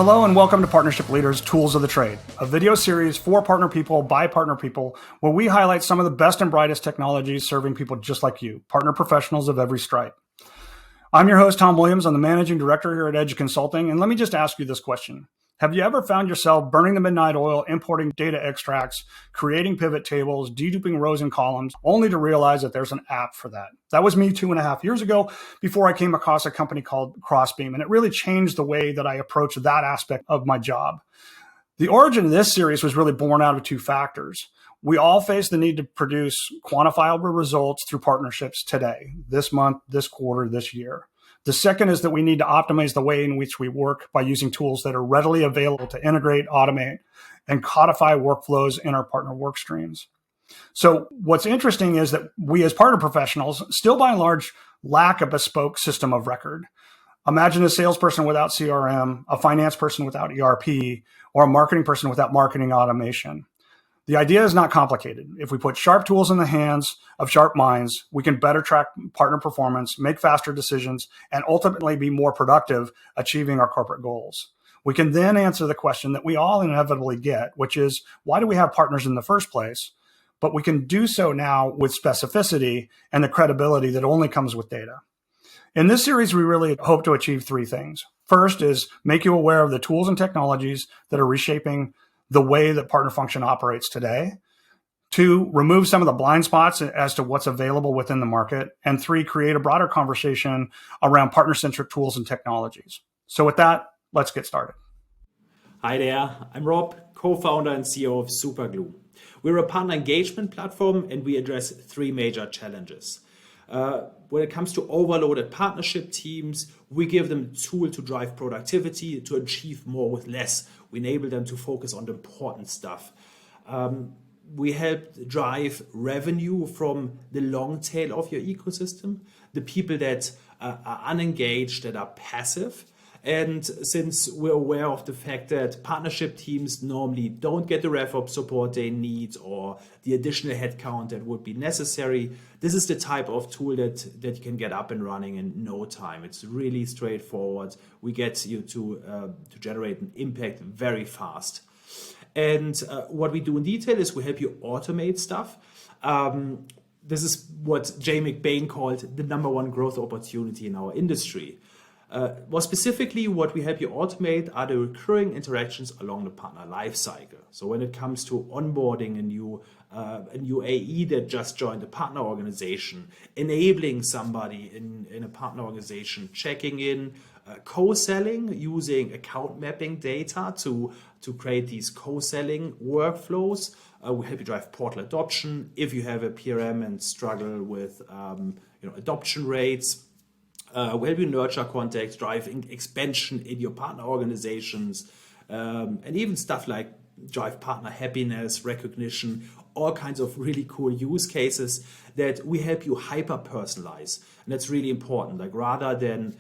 Hello and welcome to Partnership Leaders Tools of the Trade, a video series for partner people by partner people where we highlight some of the best and brightest technologies serving people just like you, partner professionals of every stripe. I'm your host, Tom Williams. I'm the managing director here at Edge Consulting. And let me just ask you this question. Have you ever found yourself burning the midnight oil, importing data extracts, creating pivot tables, deduping rows and columns, only to realize that there's an app for that? That was me 2.5 years ago before I came across a company called Crossbeam, and it really changed the way that I approach that aspect of my job. The origin of this series was really born out of two factors. We all face the need to produce quantifiable results through partnerships today, this month, this quarter, this year. The second is that we need to optimize the way in which we work by using tools that are readily available to integrate, automate, and codify workflows in our partner work streams. So what's interesting is that we as partner professionals still by and large lack a bespoke system of record. Imagine a salesperson without CRM, a finance person without ERP, or a marketing person without marketing automation. The idea is not complicated. If we put sharp tools in the hands of sharp minds, we can better track partner performance, make faster decisions, and ultimately be more productive achieving our corporate goals. We can then answer the question that we all inevitably get, which is, why do we have partners in the first place? But we can do so now with specificity and the credibility that only comes with data. In this series, we really hope to achieve three things. First is make you aware of the tools and technologies that are reshaping the way that partner function operates today. 2, remove some of the blind spots as to what's available within the market. And 3, create a broader conversation around partner-centric tools and technologies. So with that, let's get started. Hi there, I'm Rob, co-founder and CEO of Superglue. We're a partner engagement platform and we address 3 major challenges. When it comes to overloaded partnership teams, we give them a tool to drive productivity, to achieve more with less. We enable them to focus on the important stuff. We help drive revenue from the long tail of your ecosystem, the people that are unengaged, that are passive. And since we're aware of the fact that partnership teams normally don't get the RevOps support they need or the additional headcount that would be necessary, this is the type of tool that you can get up and running in no time. It's really straightforward. We get you to generate an impact very fast. And what we do in detail is we help you automate stuff. This is what Jay McBain called the #1 growth opportunity in our industry. More specifically, what we help you automate are the recurring interactions along the partner lifecycle. So when it comes to onboarding a new AE that just joined a partner organization, enabling somebody in a partner organization, checking in, co-selling, using account mapping data to create these co-selling workflows. We help you drive portal adoption if you have a PRM and struggle with adoption rates. We help you nurture contacts, driving expansion in your partner organizations, and even stuff like drive partner happiness, recognition, all kinds of really cool use cases that we help you hyper-personalize. And that's really important. Like rather than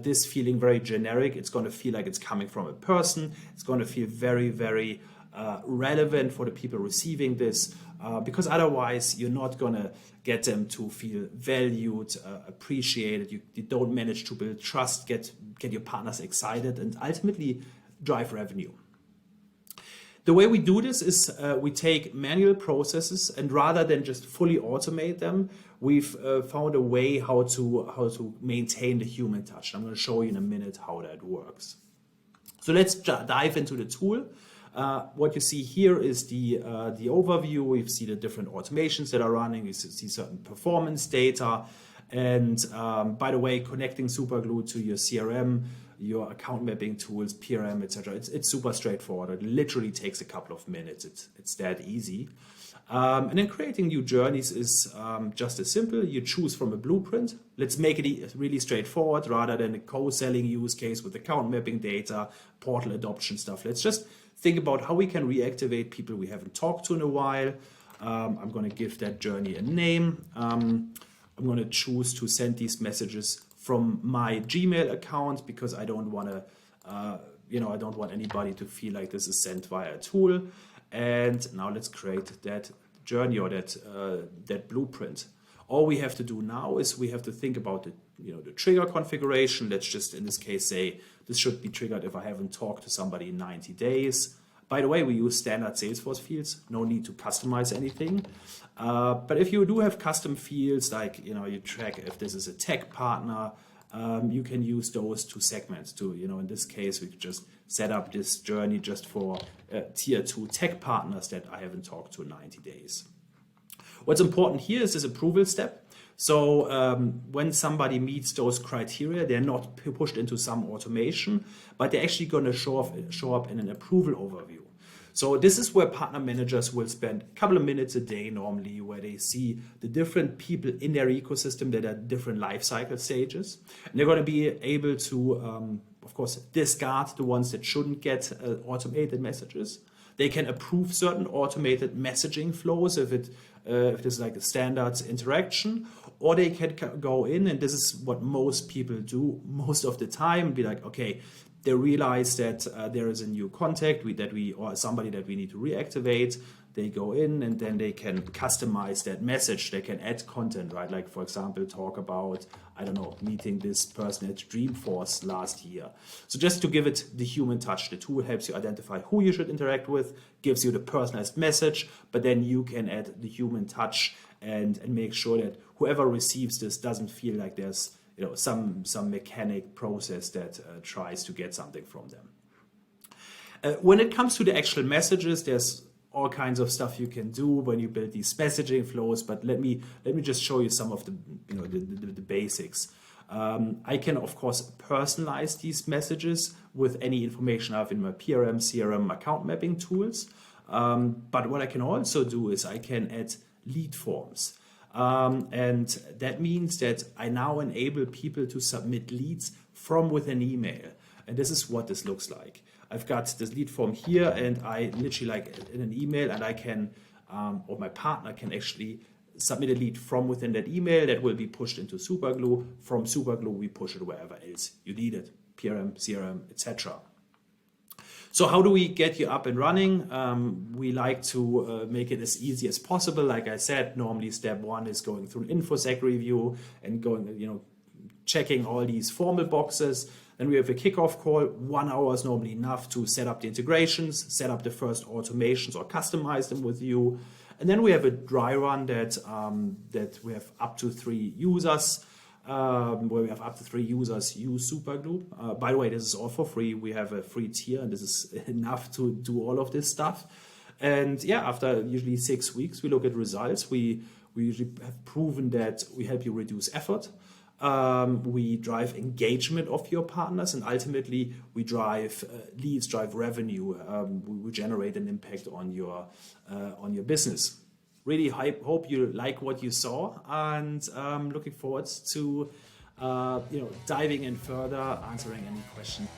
this feeling very generic, it's going to feel like it's coming from a person. It's going to feel very, very relevant for the people receiving this, because otherwise you're not going to get them to feel valued, appreciated. You don't manage to build trust, get your partners excited, and ultimately drive revenue. The way we do this is we take manual processes and rather than just fully automate them, we've found a way how to maintain the human touch. I'm going to show you in a minute how that works. So let's dive into the tool. What you see here is the overview. You see the different automations that are running. You see certain performance data. And by the way, connecting Superglue to your CRM, your account mapping tools, PRM, etc. It's super straightforward. It literally takes a couple of minutes. It's that easy. And then creating new journeys is just as simple. You choose from a blueprint. Let's make it really straightforward rather than a co-selling use case with account mapping data, portal adoption stuff. Let's just think about how we can reactivate people we haven't talked to in a while. I'm going to give that journey a name. I'm going to choose to send these messages from my Gmail account because I don't want to, I don't want anybody to feel like this is sent via a tool. And now let's create that journey or that blueprint. All we have to do now is we have to think about the trigger configuration. Let's just, in this case, say this should be triggered if I haven't talked to somebody in 90 days. By the way, we use standard Salesforce fields. No need to customize anything. But if you do have custom fields, like you track if this is a tech partner, you can use those to segments. In this case, we could just set up this journey just for tier 2 tech partners that I haven't talked to in 90 days. What's important here is this approval step. So when somebody meets those criteria, they're not pushed into some automation, but they're actually going to show up in an approval overview. So this is where partner managers will spend a couple of minutes a day normally, where they see the different people in their ecosystem that are different life cycle stages. And they're going to be able to, of course, discard the ones that shouldn't get automated messages. They can approve certain automated messaging flows if there's like a standards interaction, or they can go in, and this is what most people do most of the time, be like, okay, they realize that there is a new contact or somebody that we need to reactivate. They go in and then they can customize that message. They can add content, right? Like, for example, talk about, I don't know, meeting this person at Dreamforce last year. So just to give it the human touch, the tool helps you identify who you should interact with, gives you the personalized message, but then you can add the human touch and make sure that whoever receives this doesn't feel like there's some mechanic process that tries to get something from them. When it comes to the actual messages, there's all kinds of stuff you can do when you build these messaging flows, but let me just show you some of the basics. I can, of course, personalize these messages with any information I have in my PRM, CRM, account mapping tools. But what I can also do is I can add lead forms. And that means that I now enable people to submit leads from within email. And this is what this looks like. I've got this lead form here, and I literally, like in an email, and I can, or my partner can actually submit a lead from within that email that will be pushed into Superglue. From Superglue, we push it wherever else you need it, PRM, CRM, etc. So how do we get you up and running? We like to make it as easy as possible. Like I said, normally step 1 is going through an InfoSec review and going, checking all these formal boxes. Then we have a kickoff call. 1 hour is normally enough to set up the integrations, set up the first automations or customize them with you. And then we have a dry run that we have up to 3 users, where we have up to 3 users use Superglue. By the way, this is all for free. We have a free tier, and this is enough to do all of this stuff. And yeah, after usually 6 weeks, we look at results. We usually have proven that we help you reduce effort. We drive engagement of your partners, and ultimately we drive leads, drive revenue. We generate an impact on your business. Really hope you like what you saw, and looking forward to diving in further, answering any questions.